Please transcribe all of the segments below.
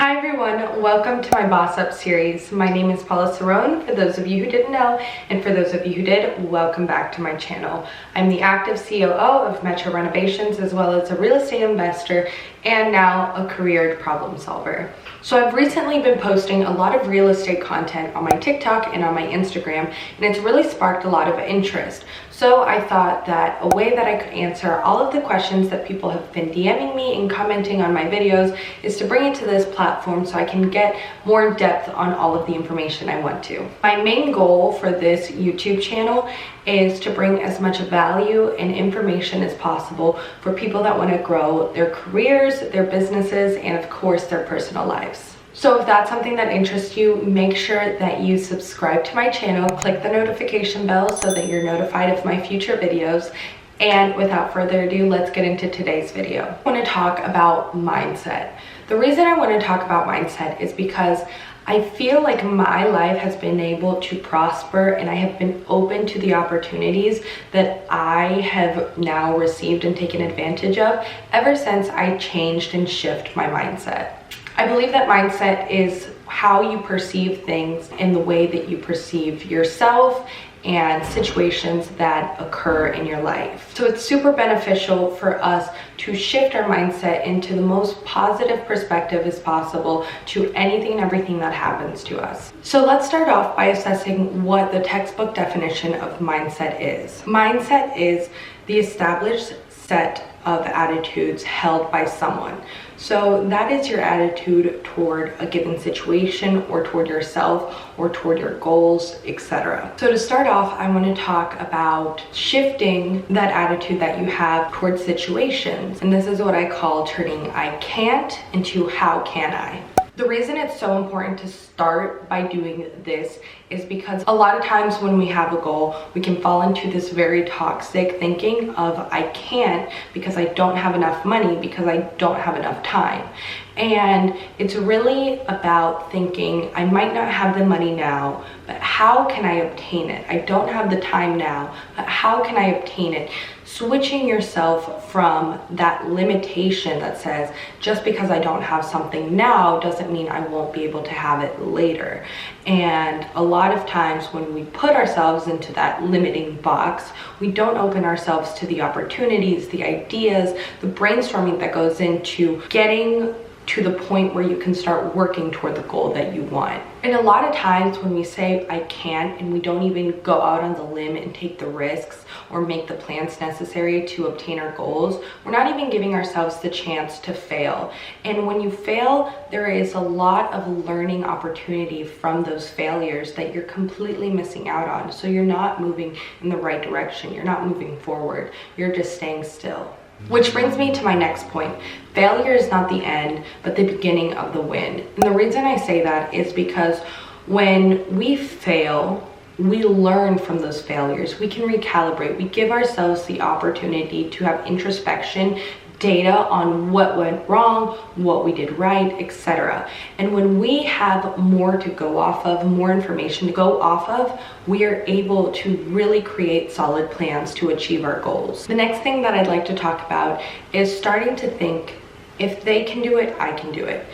Hi everyone, welcome to my Boss Up series. My name is Paula Cerrone, for those of you who didn't know, and for those of you who did, welcome back to my channel. I'm the active COO of Metro Renovations, as well as a real estate investor, and now a career problem solver. So I've recently been posting a lot of real estate content on my TikTok and on my Instagram, and it's really sparked a lot of interest. So I thought that a way that I could answer all of the questions that people have been DMing me and commenting on my videos is to bring it to this platform so I can get more in depth on all of the information I want to. My main goal for this YouTube channel is to bring as much value and information as possible for people that want to grow their careers, their businesses, and of course their personal lives. So if that's something that interests you, make sure that you subscribe to my channel, click the notification bell so that you're notified of my future videos. And without further ado, let's get into today's video. I want to talk about mindset. The reason I want to talk about mindset is because I feel like my life has been able to prosper and I have been open to the opportunities that I have now received and taken advantage of ever since I changed and shifted my mindset. I believe that mindset is how you perceive things and the way that you perceive yourself and situations that occur in your life. So it's super beneficial for us to shift our mindset into the most positive perspective as possible to anything and everything that happens to us. So let's start off by assessing what the textbook definition of mindset is. Mindset is the established set of attitudes held by someone. So that is your attitude toward a given situation or toward yourself or toward your goals, etc. So to start off, I want to talk about shifting that attitude that you have towards situations. And this is what I call turning I can't into how can I. The reason it's so important to start by doing this is because a lot of times when we have a goal, we can fall into this very toxic thinking of I can't because I don't have enough money, because I don't have enough time. And it's really about thinking, I might not have the money now, but how can I obtain it? I don't have the time now, but how can I obtain it? Switching yourself from that limitation that says, just because I don't have something now doesn't mean I won't be able to have it later. And a lot of times when we put ourselves into that limiting box, we don't open ourselves to the opportunities, the ideas, the brainstorming that goes into getting to the point where you can start working toward the goal that you want. And a lot of times when we say I can't and we don't even go out on the limb and take the risks or make the plans necessary to obtain our goals, we're not even giving ourselves the chance to fail. And when you fail, there is a lot of learning opportunity from those failures that you're completely missing out on. So you're not moving in the right direction. You're not moving forward. You're just staying still. Which brings me to my next point. Failure is not the end, but the beginning of the win. And the reason I say that is because when we fail, we learn from those failures. We can recalibrate. We give ourselves the opportunity to have introspection, data on what went wrong, what we did right, etc. And when we have more to go off of, more information to go off of, we are able to really create solid plans to achieve our goals. The next thing that I'd like to talk about is starting to think, if they can do it, I can do it.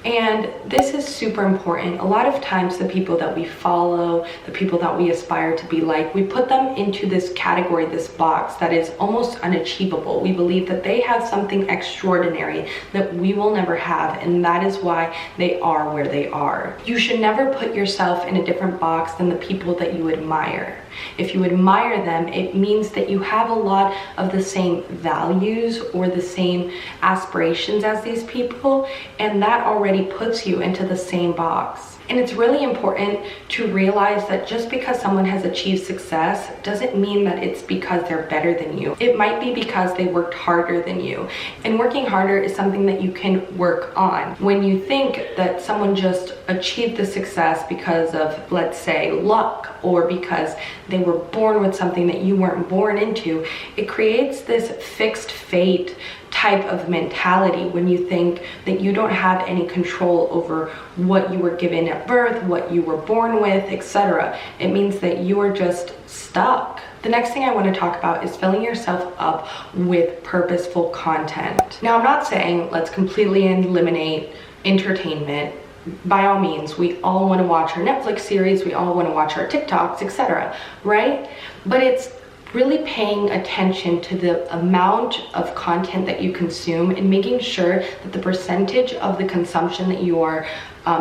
And this is super important. A lot of times the people that we follow, the people that we aspire to be like, we put them into this category, this box that is almost unachievable. We believe that they have something extraordinary that we will never have, and that is why they are where they are. You should never put yourself in a different box than the people that you admire. If you admire them, it means that you have a lot of the same values or the same aspirations as these people, and that already puts you into the same box. And it's really important to realize that just because someone has achieved success doesn't mean that it's because they're better than you. It might be because they worked harder than you. And working harder is something that you can work on. When you think that someone just achieved the success because of, let's say, luck, or because they were born with something that you weren't born into, it creates this fixed fate type of mentality when you think that you don't have any control over what you were given at birth, what you were born with, etc. It means that you are just stuck. The next thing I want to talk about is filling yourself up with purposeful content. Now, I'm not saying let's completely eliminate entertainment. By all means, we all want to watch our Netflix series, we all want to watch our TikToks, etc., right? But it's really paying attention to the amount of content that you consume and making sure that the percentage of the consumption that you are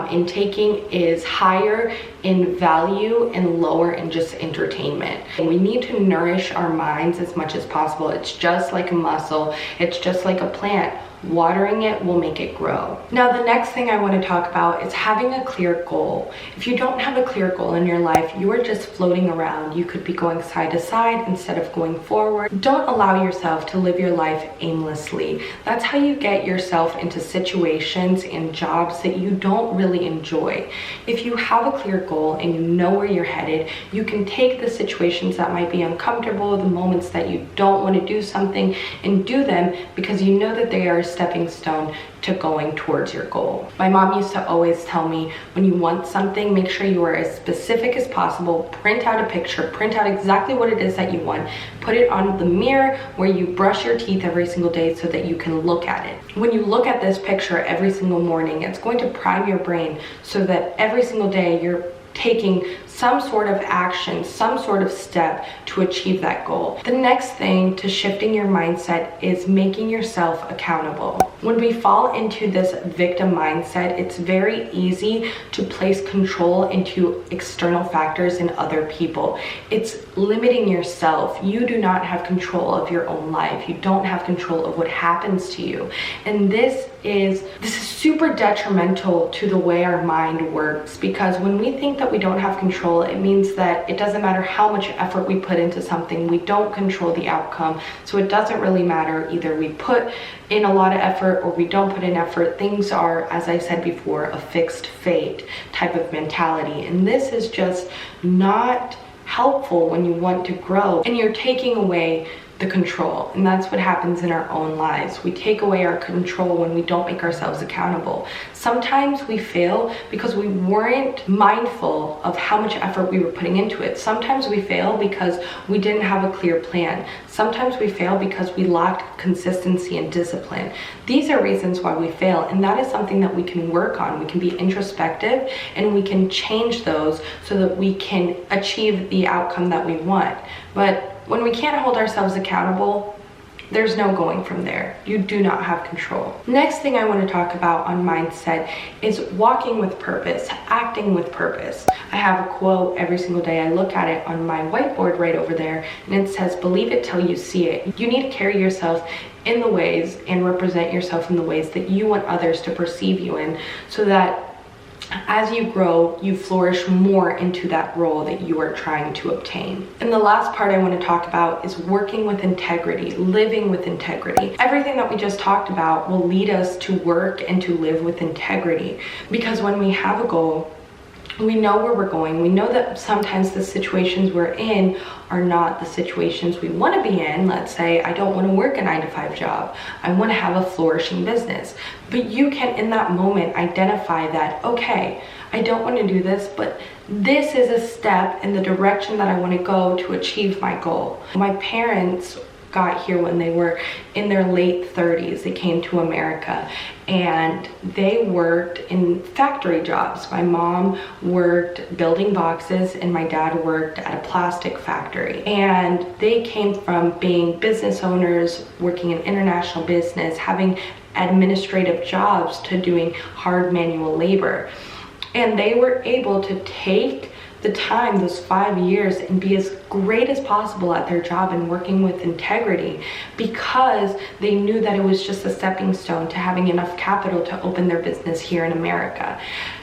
intaking is higher in value and lower in just entertainment. And we need to nourish our minds as much as possible. It's just like a muscle, it's just like a plant. Watering it will make it grow. Now, the next thing I want to talk about is having a clear goal. If you don't have a clear goal in your life, you are just floating around. You could be going side to side instead of going forward. Don't allow yourself to live your life aimlessly. That's how you get yourself into situations and jobs that you don't really enjoy. If you have a clear goal and you know where you're headed, you can take the situations that might be uncomfortable, the moments that you don't want to do something, and do them because you know that they are stepping stone to going towards your goal. My mom used to always tell me, when you want something, make sure you are as specific as possible. Print out a picture, print out exactly what it is that you want, put it on the mirror where you brush your teeth every single day so that you can look at it. When you look at this picture every single morning, it's going to prime your brain so that every single day you're taking some sort of action, some sort of step to achieve that goal. The next thing to shifting your mindset is making yourself accountable. When we fall into this victim mindset, it's very easy to place control into external factors and other people. It's limiting yourself. You do not have control of your own life. You don't have control of what happens to you. And this is super detrimental to the way our mind works, because when we think that we don't have control, it means that it doesn't matter how much effort we put into something, we don't control the outcome. So it doesn't really matter, either we put in a lot of effort or we don't put in effort. Things are, as I said before, a fixed fate type of mentality. And this is just not helpful when you want to grow and you're taking away the control. And that's what happens in our own lives. We take away our control when we don't make ourselves accountable. Sometimes we fail because we weren't mindful of how much effort we were putting into it. Sometimes we fail because we didn't have a clear plan. Sometimes we fail because we lacked consistency and discipline. These are reasons why we fail, and that is something that we can work on. We can be introspective and we can change those so that we can achieve the outcome that we want. But when we can't hold ourselves accountable, there's no going from there. You do not have control. Next thing I want to talk about on mindset is walking with purpose, acting with purpose. I have a quote every single day. I look at it on my whiteboard right over there, and it says, "Believe it till you see it." You need to carry yourself in the ways and represent yourself in the ways that you want others to perceive you in, so that as you grow, you flourish more into that role that you are trying to obtain. And the last part I want to talk about is working with integrity, living with integrity. Everything that we just talked about will lead us to work and to live with integrity, because when we have a goal, we know where we're going. We know that sometimes the situations we're in are not the situations we want to be in. Let's say I don't want to work a 9-to-5 job. I want to have a flourishing business. But you can, in that moment, identify that, okay, I don't want to do this, but this is a step in the direction that I want to go to achieve my goal. My parents got here when they were in their late 30s. They came to America and they worked in factory jobs. My mom worked building boxes and my dad worked at a plastic factory. And they came from being business owners, working in international business, having administrative jobs, to doing hard manual labor. And they were able to take the time, those 5 years, and be as great as possible at their job and working with integrity, because they knew that it was just a stepping stone to having enough capital to open their business here in America.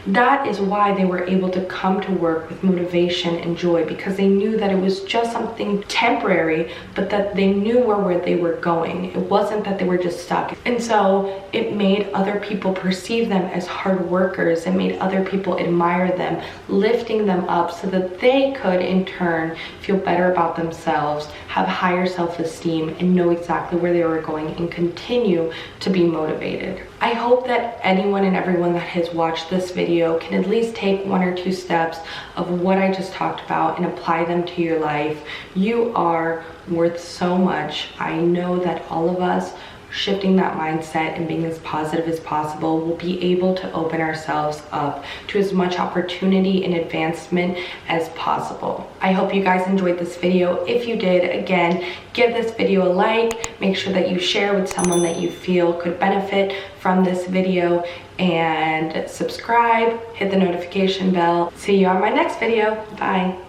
That is why they were able to come to work with motivation and joy, because they knew that it was just something temporary, but that they knew where they were going. It wasn't that they were just stuck. And so it made other people perceive them as hard workers. It made other people admire them, lifting them up so that they could in turn feel better about themselves, have higher self-esteem, and know exactly where they were going and continue to be motivated. I hope that anyone and everyone that has watched this video can at least take 1 or 2 steps of what I just talked about and apply them to your life. You are worth so much. I know that all of us shifting that mindset and being as positive as possible, we'll be able to open ourselves up to as much opportunity and advancement as possible. I hope you guys enjoyed this video. If you did, again, give this video a like, make sure that you share with someone that you feel could benefit from this video, and subscribe, hit the notification bell. See you on my next video. Bye.